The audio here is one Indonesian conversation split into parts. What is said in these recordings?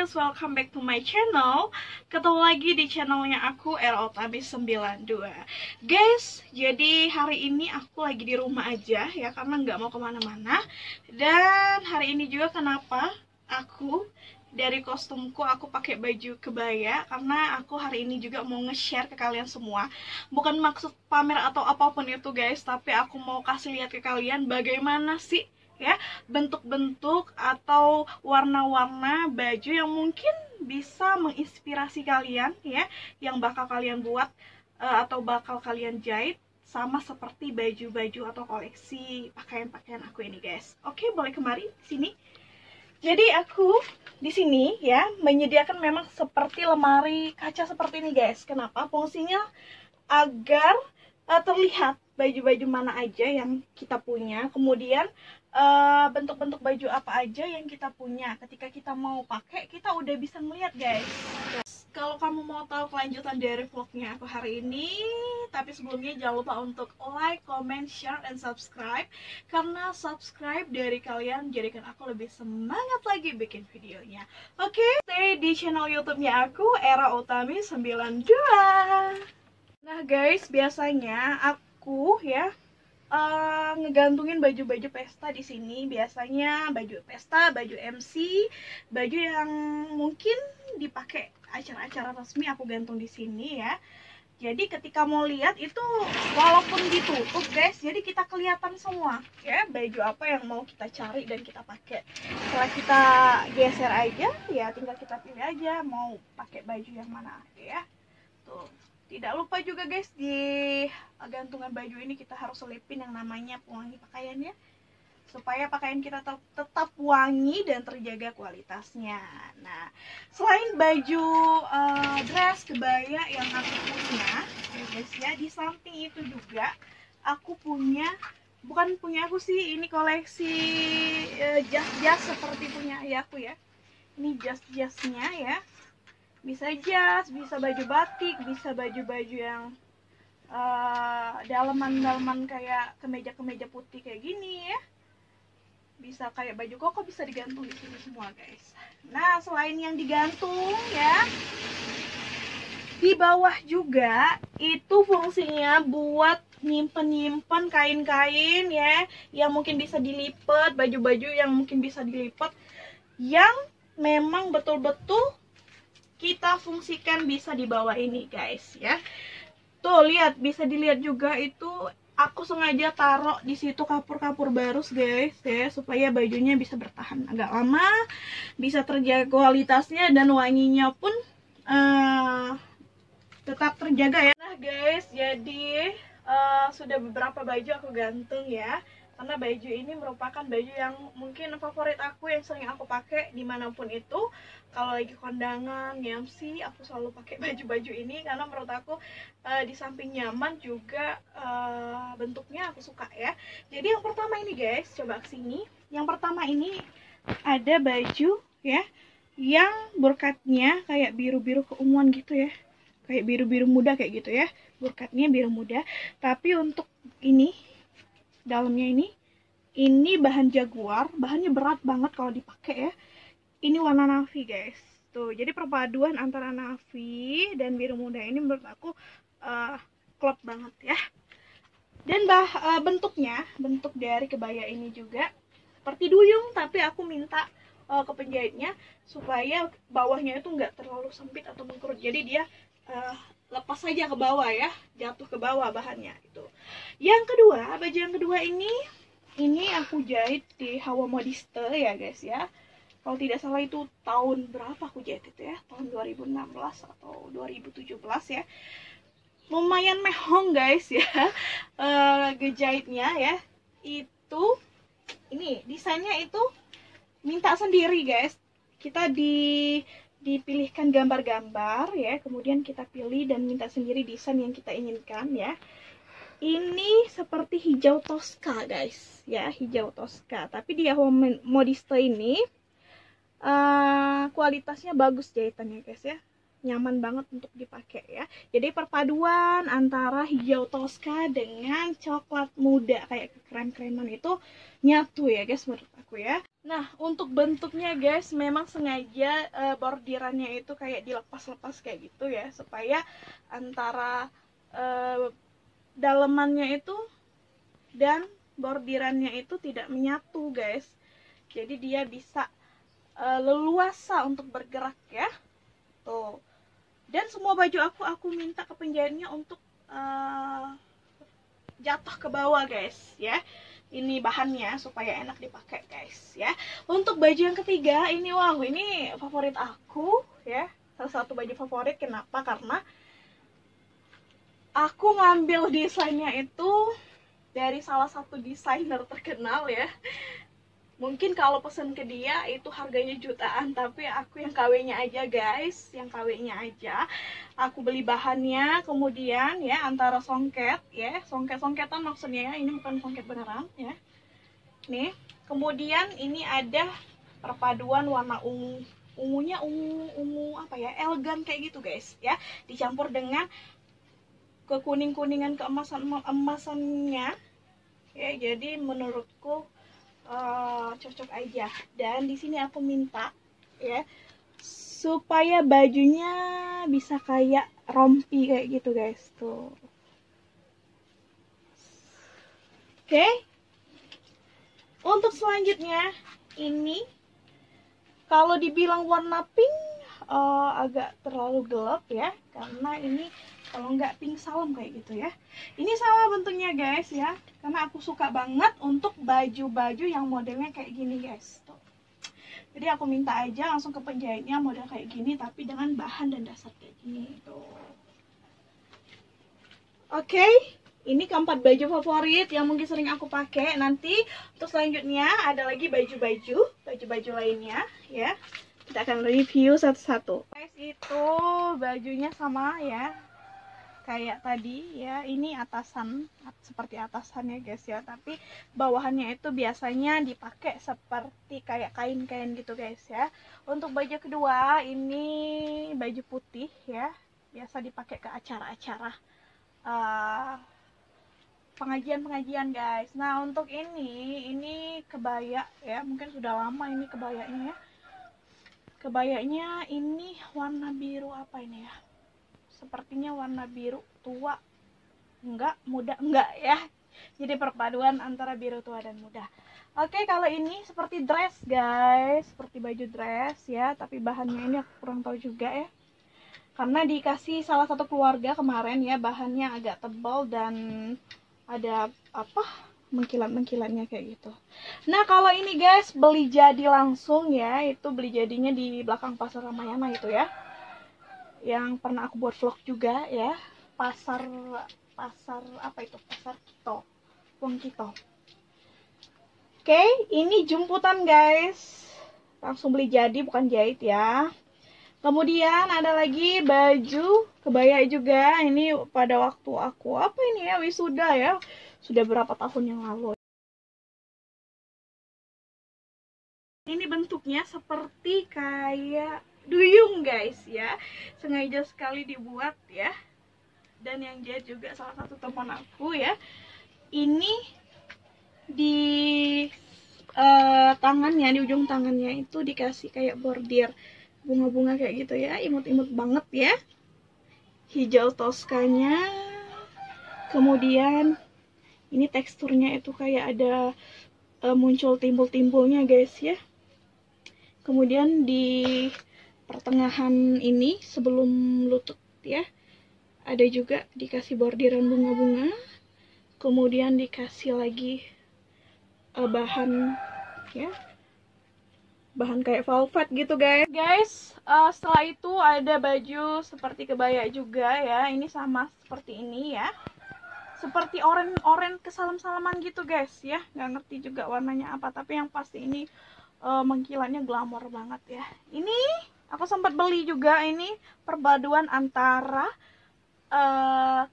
guys, welcome back to my channel. Ketemu lagi di channelnya aku, Era Utami 92. Guys, jadi hari ini aku lagi di rumah aja ya, karena nggak mau kemana-mana. Dan hari ini juga kenapa aku dari kostumku aku pakai baju kebaya, karena aku hari ini juga mau nge-share ke kalian semua. Bukan maksud pamer atau apapun itu guys, tapi aku mau kasih lihat ke kalian bagaimana sih ya bentuk-bentuk atau warna-warna baju yang mungkin bisa menginspirasi kalian ya, yang bakal kalian buat atau bakal kalian jahit sama seperti baju-baju atau koleksi pakaian-pakaian aku ini guys. Oke, boleh kemari sini. Jadi aku di sini ya menyediakan memang seperti lemari kaca seperti ini guys. Kenapa? Fungsinya agar terlihat baju-baju mana aja yang kita punya, kemudian bentuk-bentuk baju apa aja yang kita punya. Ketika kita mau pakai, kita udah bisa ngeliat guys. Kalau kamu mau tahu kelanjutan dari vlognya aku hari ini, tapi sebelumnya jangan lupa untuk like, comment, share, and subscribe. Karena subscribe dari kalian jadikan aku lebih semangat lagi bikin videonya. Oke, stay di channel YouTube-nya aku, Era Utami 92. Nah guys, biasanya aku ya ngegantungin baju-baju pesta di sini. Biasanya baju pesta, baju MC, baju yang mungkin dipakai acara-acara resmi aku gantung di sini ya. Jadi ketika mau lihat itu walaupun ditutup guys, jadi kita kelihatan semua ya baju apa yang mau kita cari dan kita pakai. Setelah kita geser aja ya, tinggal kita pilih aja mau pakai baju yang mana ya. Tuh. Tidak lupa juga guys, di gantungan baju ini kita harus selipin yang namanya pewangi pakaian ya, supaya pakaian kita tetap wangi dan terjaga kualitasnya. Nah, selain baju dress kebaya yang aku punya ya guys ya, di samping itu juga aku punya, bukan punya aku sih, ini koleksi jas-jas seperti punya ayahku ya. Ini jas-jasnya ya, bisa jas, bisa baju batik, bisa baju-baju yang daleman-daleman kayak kemeja-kemeja putih kayak gini ya. Bisa kayak baju koko, bisa digantung di sini semua guys. Nah, selain yang digantung ya, di bawah juga itu fungsinya buat nyimpen-nyimpen kain-kain ya, yang mungkin bisa dilipat, baju-baju yang mungkin bisa dilipat, yang memang betul-betul kita fungsikan bisa di bawah ini guys ya. Tuh lihat, bisa dilihat juga itu aku sengaja taruh di situ kapur-kapur barus guys ya, supaya bajunya bisa bertahan agak lama, bisa terjaga kualitasnya dan wanginya pun tetap terjaga ya. Nah guys, jadi sudah beberapa baju aku gantung ya, karena baju ini merupakan baju yang mungkin favorit aku, yang sering aku pakai dimanapun itu. Kalau lagi kondangan, MC, aku selalu pakai baju-baju ini karena menurut aku di samping nyaman juga bentuknya aku suka ya. Jadi yang pertama ini guys, coba kesini. Yang pertama ini ada baju ya yang burkatnya kayak biru-biru keunguan gitu ya, kayak biru-biru muda kayak gitu ya, burkatnya biru muda. Tapi untuk ini dalamnya ini bahan jaguar, bahannya berat banget kalau dipakai ya. Ini warna navy guys. Tuh, jadi perpaduan antara navy dan biru muda ini menurut aku klop banget ya. Dan bentuk dari kebaya ini juga seperti duyung, tapi aku minta ke penjahitnya supaya bawahnya itu nggak terlalu sempit atau mengkerut. Jadi dia lepas saja ke bawah ya, jatuh ke bawah bahannya itu. Yang kedua, baju yang kedua ini aku jahit di Hawa Modiste ya guys ya. Kalau tidak salah itu tahun berapa aku jahit itu ya, tahun 2016 atau 2017 ya. Lumayan mehong guys ya ngejahitnya ya. Itu ini desainnya itu minta sendiri guys. Kita dipilihkan gambar-gambar ya, kemudian kita pilih dan minta sendiri desain yang kita inginkan ya. Ini seperti hijau Tosca guys ya, hijau Tosca, tapi di Hawa Modiste ini kualitasnya bagus jahitannya guys ya. nyaman banget untuk dipakai ya. Jadi perpaduan antara hijau toska dengan coklat muda kayak krem-kreman itu nyatu ya guys menurut aku ya. Nah, untuk bentuknya guys memang sengaja bordirannya itu kayak dilepas-lepas kayak gitu ya, supaya antara dalemannya itu dan bordirannya itu tidak menyatu guys. Jadi dia bisa leluasa untuk bergerak ya. Tuh. Dan semua baju aku minta ke penjahitnya untuk jatuh ke bawah guys ya. Ini bahannya supaya enak dipakai guys ya. Untuk baju yang ketiga ini, wow, ini favorit aku ya, salah satu baju favorit. Kenapa? Karena aku ngambil desainnya itu dari salah satu desainer terkenal ya. Mungkin kalau pesen ke dia itu harganya jutaan, tapi aku yang KW-nya aja guys, yang KW-nya aja. Aku beli bahannya, kemudian ya antara songket ya, songket-songketan maksudnya ya, ini bukan songket beneran ya. Nih, kemudian ini ada perpaduan warna ungu, ungunya ungu apa ya, elegan kayak gitu guys ya, dicampur dengan kekuning-kuningan keemasan-emasannya ya, jadi menurutku cocok aja. Dan di sini aku minta ya supaya bajunya bisa kayak rompi kayak gitu guys tuh. Oke. Untuk selanjutnya ini kalau dibilang warna pink agak terlalu gelap ya, karena ini kalau nggak pink salam kayak gitu ya. Ini sama bentuknya guys ya, karena aku suka banget untuk baju-baju yang modelnya kayak gini guys tuh. Jadi aku minta aja langsung ke penjahitnya model kayak gini, tapi dengan bahan dan dasar kayak gini tuh. Oke, ini keempat baju favorit yang mungkin sering aku pakai. Nanti untuk selanjutnya ada lagi baju-baju lainnya ya. Kita akan review satu-satu. Guys, itu bajunya sama ya, kayak tadi ya. Ini atasan, seperti atasan ya guys ya, tapi bawahannya itu biasanya dipakai seperti kayak kain-kain gitu guys ya. Untuk baju kedua ini baju putih ya, biasa dipakai ke acara-acara pengajian guys. Nah, untuk ini kebaya ya, mungkin sudah lama ini kebayanya ya. Kebayanya ini warna biru apa ini ya, sepertinya warna biru tua, enggak, muda enggak ya. Jadi perpaduan antara biru tua dan muda. Oke, kalau ini seperti dress guys, seperti baju dress ya, tapi bahannya ini aku kurang tahu juga ya, karena dikasih salah satu keluarga kemarin ya, bahannya agak tebal dan ada apa, mengkilat-mengkilatnya kayak gitu. Nah, kalau ini guys beli jadi langsung ya, itu beli jadinya di belakang pasar Ramayana itu ya, yang pernah aku buat vlog juga ya, pasar apa itu, pasar Kito, Wong Kito. Oke, ini jemputan guys, langsung beli jadi bukan jahit ya. Kemudian ada lagi baju kebaya juga, ini pada waktu aku apa ini ya, wisuda ya, sudah berapa tahun yang lalu. Ini bentuknya seperti kayak duyung guys ya, sengaja sekali dibuat ya, dan yang jahit juga salah satu teman aku ya. Ini di tangannya, di ujung tangannya itu dikasih kayak bordir bunga-bunga kayak gitu ya, imut-imut banget ya, hijau toskanya. Kemudian ini teksturnya itu kayak ada muncul timbul-timbulnya guys ya. Kemudian di pertengahan ini sebelum lutut ya, ada juga dikasih bordiran bunga-bunga. Kemudian dikasih lagi bahan ya, bahan kayak velvet gitu guys. Setelah itu ada baju seperti kebaya juga ya, ini sama seperti ini ya, seperti oren kesalam-salaman gitu guys ya, nggak ngerti juga warnanya apa, tapi yang pasti ini mengkilatnya glamor banget ya. Ini aku sempat beli juga, ini perpaduan antara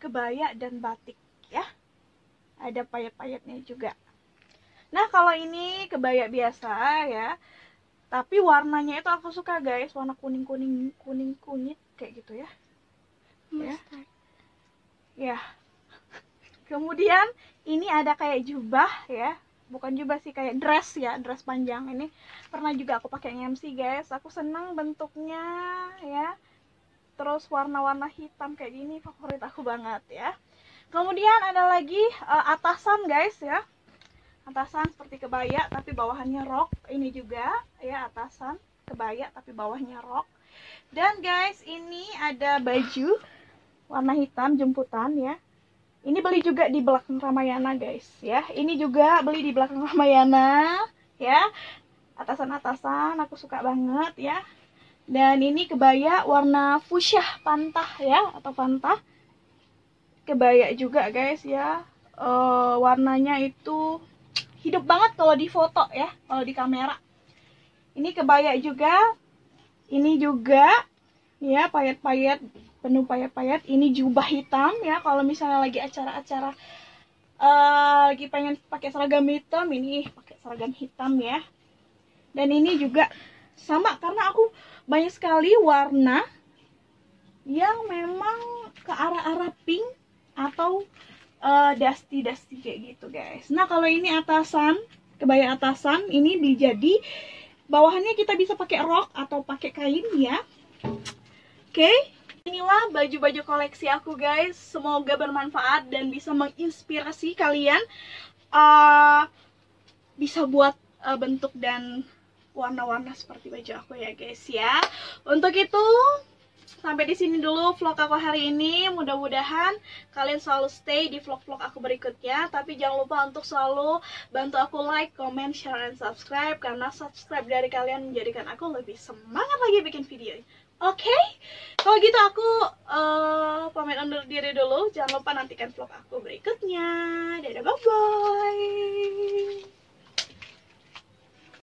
kebaya dan batik ya, ada payet-payetnya juga. Nah, kalau ini kebaya biasa ya, tapi warnanya itu aku suka guys, warna kuning kunyit kayak gitu ya. Ya. Kemudian ini ada kayak jubah ya. Bukan jubah sih, kayak dress ya, dress panjang. Ini pernah juga aku pakai MC guys. Aku senang bentuknya ya. Terus warna-warna hitam kayak gini favorit aku banget ya. Kemudian ada lagi atasan guys ya. Atasan seperti kebaya tapi bawahannya rok. Ini juga ya, atasan kebaya tapi bawahnya rok. Dan guys, ini ada baju warna hitam jemputan ya. Ini beli juga di belakang Ramayana guys ya. Ini juga beli di belakang Ramayana ya. Atasan-atasan aku suka banget ya. Dan ini kebaya warna fuchsia pantah ya, atau pantah. Kebaya juga guys ya. Warnanya itu hidup banget kalau di foto ya, kalau di kamera. Ini kebaya juga. Ini juga ya, payet-payet, penuh payet-payet. Ini jubah hitam ya, kalau misalnya lagi acara-acara lagi pengen pakai seragam hitam, ini pakai seragam hitam ya. Dan ini juga sama, karena aku banyak sekali warna yang memang ke arah-arah pink atau dusty kayak gitu guys. Nah kalau ini atasan, kebaya atasan, ini beli jadi. Bawahannya kita bisa pakai rok atau pakai kain ya. Oke, inilah baju-baju koleksi aku guys. Semoga bermanfaat dan bisa menginspirasi kalian bisa buat bentuk dan warna-warna seperti baju aku ya guys ya. Untuk itu sampai di sini dulu vlog aku hari ini. Mudah-mudahan kalian selalu stay di vlog-vlog aku berikutnya. Tapi jangan lupa untuk selalu bantu aku like, comment, share, dan subscribe. Karena subscribe dari kalian menjadikan aku lebih semangat lagi bikin video. Oke? Kalau gitu aku pamit undur diri dulu. Jangan lupa nantikan vlog aku berikutnya. Dadah, bye-bye.